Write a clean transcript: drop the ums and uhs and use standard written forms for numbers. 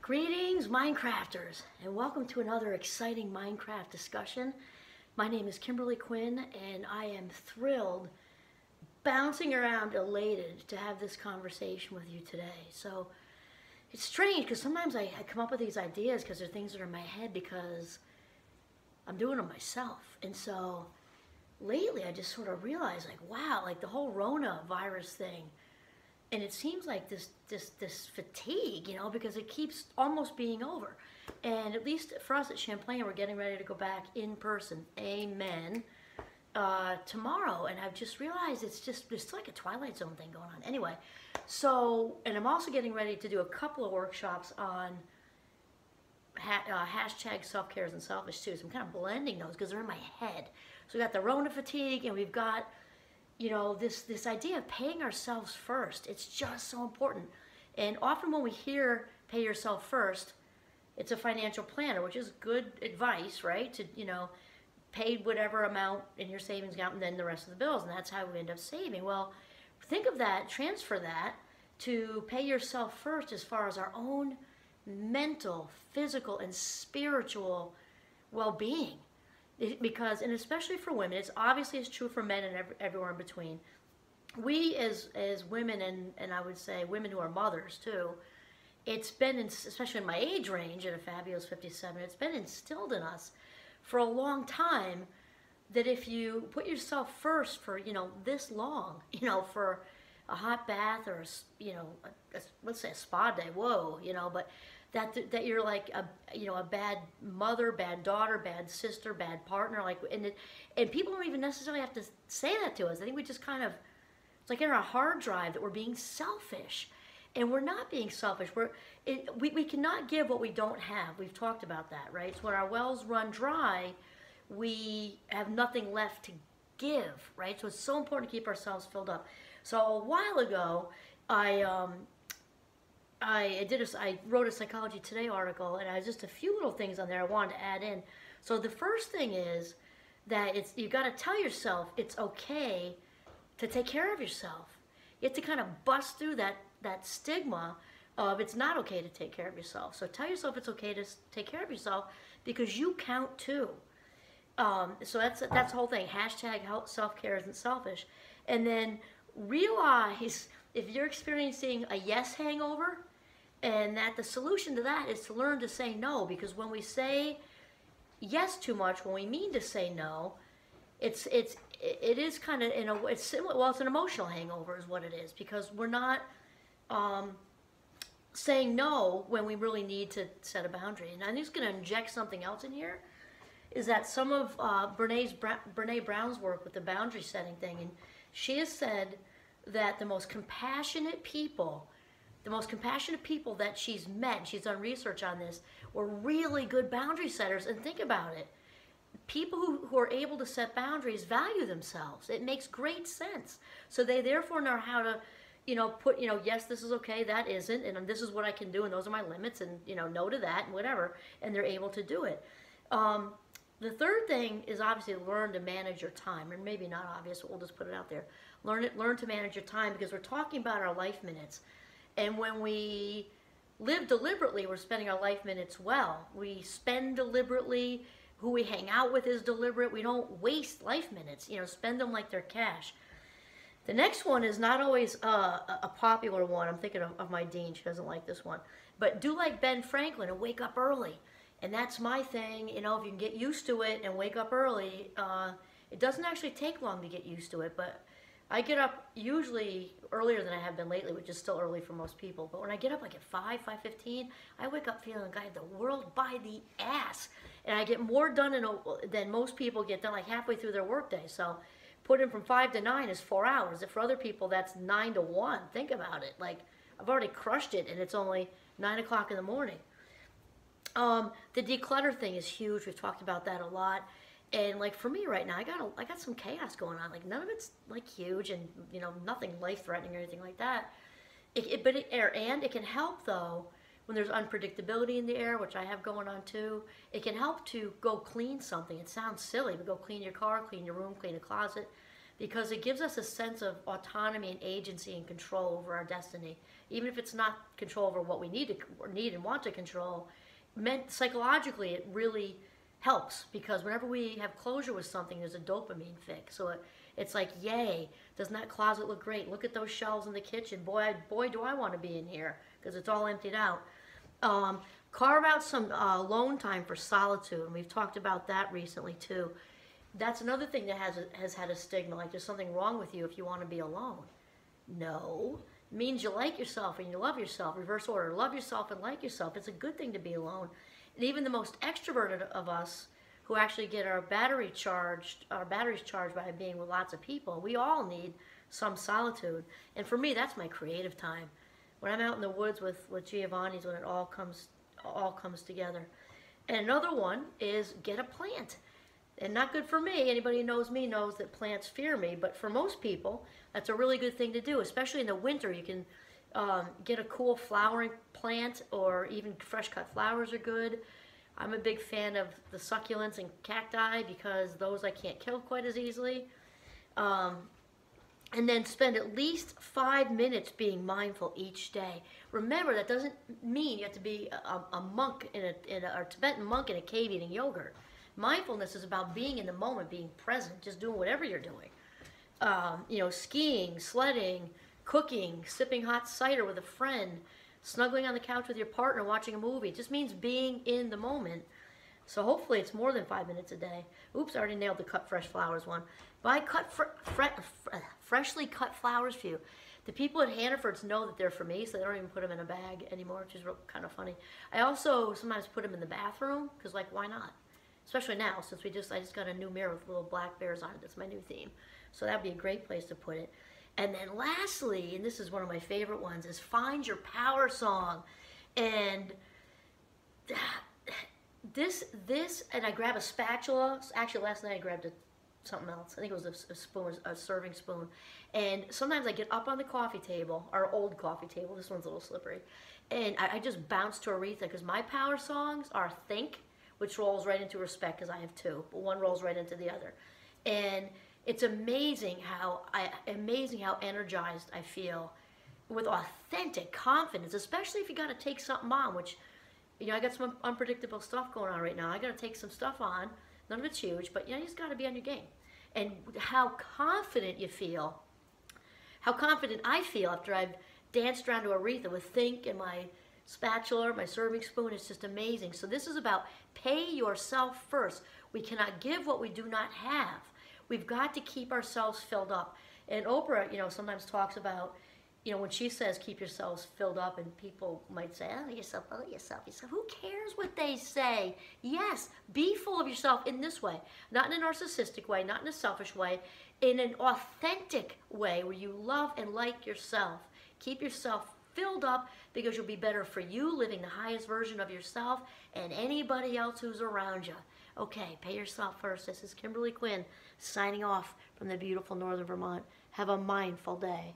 Greetings, Minecrafters, and welcome to another exciting Minecraft discussion. My name is Kimberly Quinn, and I am thrilled, bouncing around, elated to have this conversation with you today. So, it's strange because sometimes I come up with these ideas because they're things that are in my head because I'm doing them myself. And so, lately I just sort of realized, like, wow, like the whole Rona virus thing. And it seems like this fatigue, because it keeps almost being over. And at least for us at Champlain, we're getting ready to go back in person. Amen. Tomorrow, and I've just realized it's like a Twilight Zone thing going on. Anyway, so, and I'm also getting ready to do a couple of workshops on hashtag self-care isn't selfish too. So I'm kind of blending those because they're in my head. So we got the Rona fatigue, and we've got this idea of paying ourselves first. It's just so important. And often when we hear pay yourself first, it's a financial planner, which is good advice, right? To, pay whatever amount in your savings account and then the rest of the bills. And that's how we end up saving. Well, think of that, transfer that to pay yourself first as far as our own mental, physical, and spiritual well-being. Because, and especially for women, it's obviously it's true for men and everywhere in between. We as women, and I would say women who are mothers too, it's been, especially in my age range at a fabulous 57, it's been instilled in us for a long time that if you put yourself first for, this long, for a hot bath or, let's say a spa day, whoa, but that you're like a bad mother, bad daughter, bad sister, bad partner, and people don't even necessarily have to say that to us. I think we just kind of, it's like in our hard drive that we're being selfish, and we're not being selfish. We cannot give what we don't have. We've talked about that, right? So when our wells run dry, we have nothing left to give, right? So it's so important to keep ourselves filled up. So a while ago, I wrote a Psychology Today article, and I had just a few little things on there I wanted to add in. So the first thing is that you've got to tell yourself it's okay to take care of yourself. You have to kind of bust through that stigma of it's not okay to take care of yourself. So tell yourself it's okay to take care of yourself because you count too. So that's the whole thing. Hashtag self-care isn't selfish. And then realize if you're experiencing a yes hangover, and that the solution to that is to learn to say no, because when we say yes too much, when we mean to say no, it is kind of it's similar. Well, it's an emotional hangover, is what it is, because we're not saying no when we really need to set a boundary. And I'm just going to inject something else in here. Is that some of Brene Brown's work with the boundary setting thing, and she has said that the most compassionate people that she's met, and she's done research on this, were really good boundary setters. And think about it. People who are able to set boundaries value themselves. It makes great sense. So they therefore know how to, put, yes, this is okay, that isn't, and this is what I can do, and those are my limits, and, no to that, and whatever, and they're able to do it. The third thing is obviously learn to manage your time, and maybe not obvious, but we'll just put it out there. Learn to manage your time, because we're talking about our life minutes. And when we live deliberately, we're spending our life minutes well. We spend deliberately. Who we hang out with is deliberate. We don't waste life minutes. Spend them like they're cash. The next one is not always a popular one. I'm thinking of my dean. She doesn't like this one. But do like Ben Franklin and wake up early. And that's my thing. If you can get used to it and wake up early, it doesn't actually take long to get used to it. But I get up usually earlier than I have been lately, which is still early for most people. But when I get up like at 5:15, I wake up feeling like I have the world by the ass. And I get more done than most people get done like halfway through their workday. So put in from 5 to 9 is 4 hours. If for other people that's 9 to 1, think about it. Like, I've already crushed it, and it's only 9 o'clock in the morning. The declutter thing is huge. We've talked about that a lot. And like for me right now, I got some chaos going on. Like none of it's like huge, and nothing life threatening or anything like that. And it can help though when there's unpredictability in the air, which I have going on too. It can help to go clean something. It sounds silly, but go clean your car, clean your room, clean a closet, because it gives us a sense of autonomy and agency and control over our destiny. Even if it's not control over what we need and want to control, psychologically it really helps, because whenever we have closure with something, there's a dopamine fix. So it's like, yay, doesn't that closet look great? Look at those shelves in the kitchen. Boy, do I want to be in here, because it's all emptied out. Carve out some alone time for solitude, and we've talked about that recently too. That's another thing that has had a stigma, like there's something wrong with you if you want to be alone. No, it means you like yourself and you love yourself. Reverse order, love yourself and like yourself. It's a good thing to be alone. And even the most extroverted of us, who actually get our batteries charged by being with lots of people, we all need some solitude. And for me, that's my creative time. When I'm out in the woods with Giovanni's, when it all comes together. And another one is get a plant. And not good for me. Anybody who knows me knows that plants fear me. But for most people, that's a really good thing to do. Especially in the winter, you can get a cool flowering plant, or even fresh cut flowers are good. I'm a big fan of the succulents and cacti, because those I can't kill quite as easily. And then spend at least 5 minutes being mindful each day. Remember, that doesn't mean you have to be a monk a Tibetan monk in a cave eating yogurt. Mindfulness is about being in the moment, being present, just doing whatever you're doing. Skiing, sledding, cooking, sipping hot cider with a friend, snuggling on the couch with your partner, watching a movie. It just means being in the moment. So hopefully it's more than 5 minutes a day. Oops, I already nailed the cut fresh flowers one. Buy freshly cut flowers for you. The people at Hannaford's know that they're for me, so they don't even put them in a bag anymore, which is kind of funny. I also sometimes put them in the bathroom, because why not? Especially now, since I just got a new mirror with little black bears on it. That's my new theme. So that'd be a great place to put it. And then lastly, and this is one of my favorite ones, is find your power song. And and I grab a spatula. Actually, last night I grabbed something else. I think it was a spoon, a serving spoon. And sometimes I get up on the coffee table, our old coffee table. This one's a little slippery. And I just bounce to Aretha, because my power songs are Think, which rolls right into Respect, because I have two, but one rolls right into the other. And it's amazing how energized I feel, with authentic confidence, especially if you got to take something on, which, I got some unpredictable stuff going on right now. I got to take some stuff on. None of it's huge, but you just got to be on your game. And how confident you feel, how confident I feel after I've danced around to Aretha with Think and my spatula, my serving spoon, is just amazing. So this is about pay yourself first. We cannot give what we do not have. We've got to keep ourselves filled up. And Oprah, sometimes talks about, when she says keep yourselves filled up, and people might say, oh, yourself, oh, yourself. Who cares what they say? Yes, be full of yourself in this way. Not in a narcissistic way, not in a selfish way, in an authentic way where you love and like yourself. Keep yourself filled up, because you'll be better for you, living the highest version of yourself, and anybody else who's around you. Okay, pay yourself first. This is Kimberly Quinn signing off from the beautiful Northern Vermont. Have a mindful day.